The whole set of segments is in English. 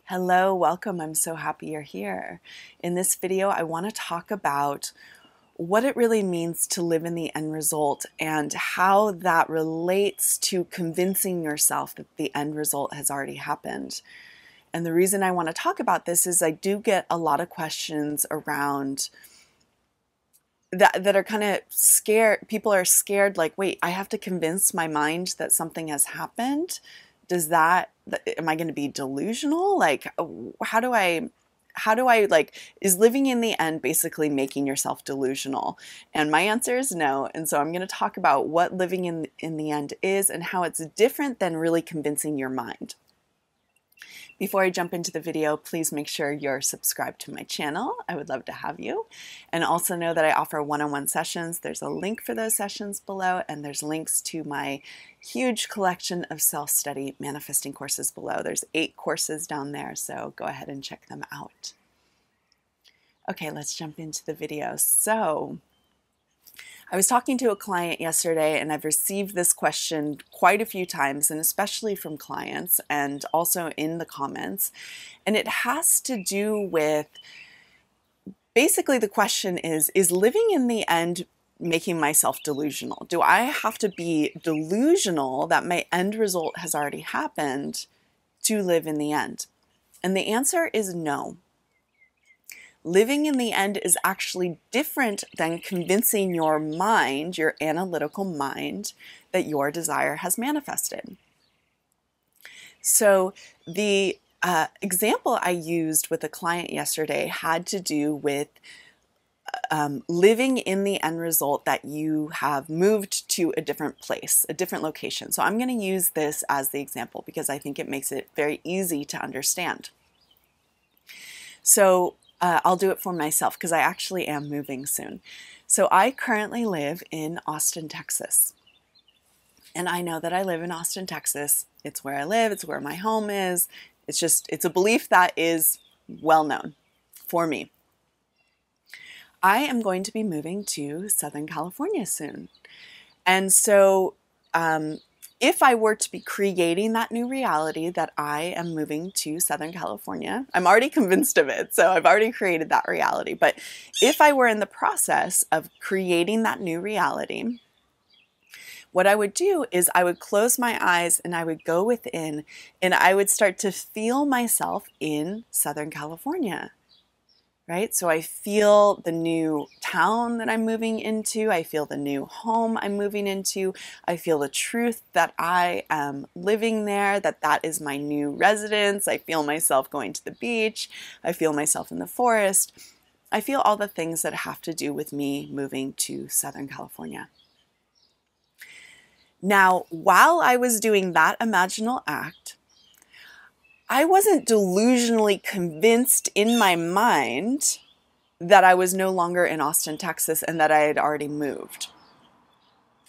Hello, welcome. I'm so happy you're here. In this video, I want to talk about what it really means to live in the end result and how that relates to convincing yourself that the end result has already happened. And the reason I want to talk about this is I do get a lot of questions around that are kind of scared. People are scared, like, wait, I have to convince my mind that something has happened. Am I going to be delusional? Like, how do I is living in the end basically making yourself delusional? And my answer is no. And so I'm going to talk about what living in the end is and how it's different than really convincing your mind. Before I jump into the video, please make sure you're subscribed to my channel. I would love to have you. And also know that I offer one-on-one sessions. There's a link for those sessions below, and there's links to my huge collection of self-study manifesting courses below. There's 8 courses down there, so go ahead and check them out. Okay, let's jump into the video. So, I was talking to a client yesterday, and I've received this question quite a few times, and especially from clients and also in the comments. And it has to do with, basically the question is living in the end making myself delusional? Do I have to be delusional that my end result has already happened to live in the end? And the answer is no. Living in the end is actually different than convincing your mind, your analytical mind, that your desire has manifested. So the example I used with a client yesterday had to do with living in the end result that you have moved to a different place, a different location. So I'm going to use this as the example because I think it makes it very easy to understand. So I'll do it for myself because I actually am moving soon. So I currently live in Austin, Texas. And I know that I live in Austin, Texas. It's where I live. It's where my home is. It's a belief that is well known for me. I am going to be moving to Southern California soon. And so if I were to be creating that new reality that I am moving to Southern California, I'm already convinced of it, so I've already created that reality. But if I were in the process of creating that new reality, what I would do is I would close my eyes and I would go within and I would start to feel myself in Southern California. Right? So I feel the new town that I'm moving into. I feel the new home I'm moving into. I feel the truth that I am living there, that is my new residence. I feel myself going to the beach. I feel myself in the forest. I feel all the things that have to do with me moving to Southern California. Now, while I was doing that imaginal act, I wasn't delusionally convinced in my mind that I was no longer in Austin, Texas, and that I had already moved,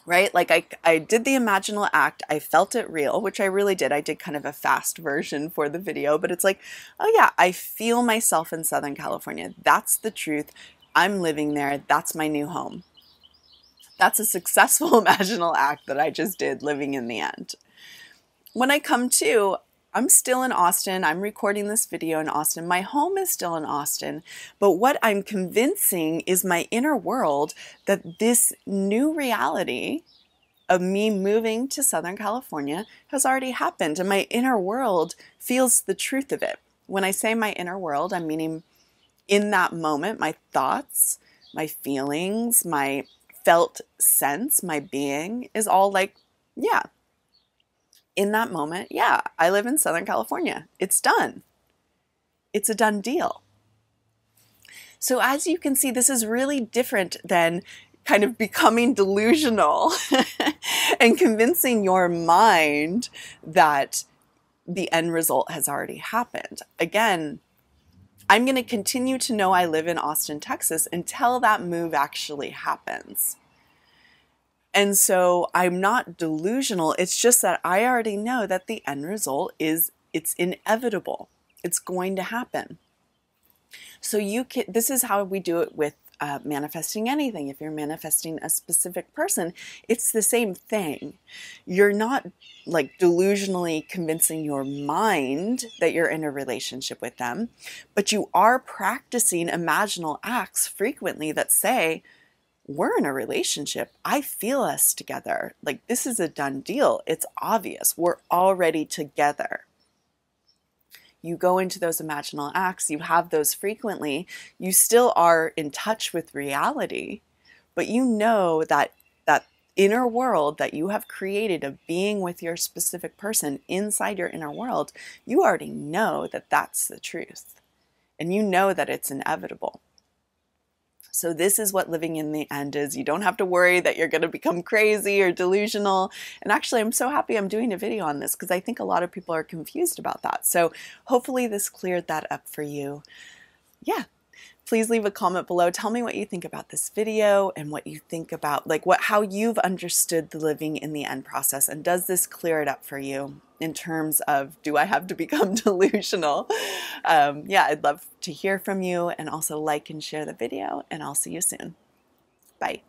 right? Like I did the imaginal act, I felt it real, which I really did. I did kind of a fast version for the video, but it's like, oh yeah, I feel myself in Southern California. That's the truth. I'm living there. That's my new home. That's a successful imaginal act that I just did, living in the end. When I come to, I'm still in Austin. I'm recording this video in Austin. My home is still in Austin. But what I'm convincing is my inner world that this new reality of me moving to Southern California has already happened. And my inner world feels the truth of it. When I say my inner world, I'm meaning in that moment, my thoughts, my feelings, my felt sense, my being is all like, yeah. In that moment, yeah, I live in Southern California. It's done. It's a done deal. So as you can see, this is really different than kind of becoming delusional and convincing your mind that the end result has already happened. Again, I'm going to continue to know I live in Austin, Texas until that move actually happens. And so I'm not delusional. It's just that I already know that the end result it's inevitable. It's going to happen. So this is how we do it with manifesting anything, if you're manifesting a specific person, it's the same thing. You're not like delusionally convincing your mind that you're in a relationship with them, but you are practicing imaginal acts frequently that say, we're in a relationship. I feel us together. Like, this is a done deal. It's obvious. We're already together. You go into those imaginal acts, you have those frequently, you still are in touch with reality, but you know that that inner world that you have created of being with your specific person inside your inner world, you already know that that's the truth. And you know that it's inevitable. So this is what living in the end is. You don't have to worry that you're going to become crazy or delusional. And actually, I'm so happy I'm doing a video on this because I think a lot of people are confused about that. So hopefully this cleared that up for you. Yeah. Please leave a comment below. Tell me what you think about this video and what you think about how you've understood the living in the end process. And does this clear it up for you in terms of, do I have to become delusional? Yeah, I'd love to hear from you, and also like and share the video, and I'll see you soon. Bye.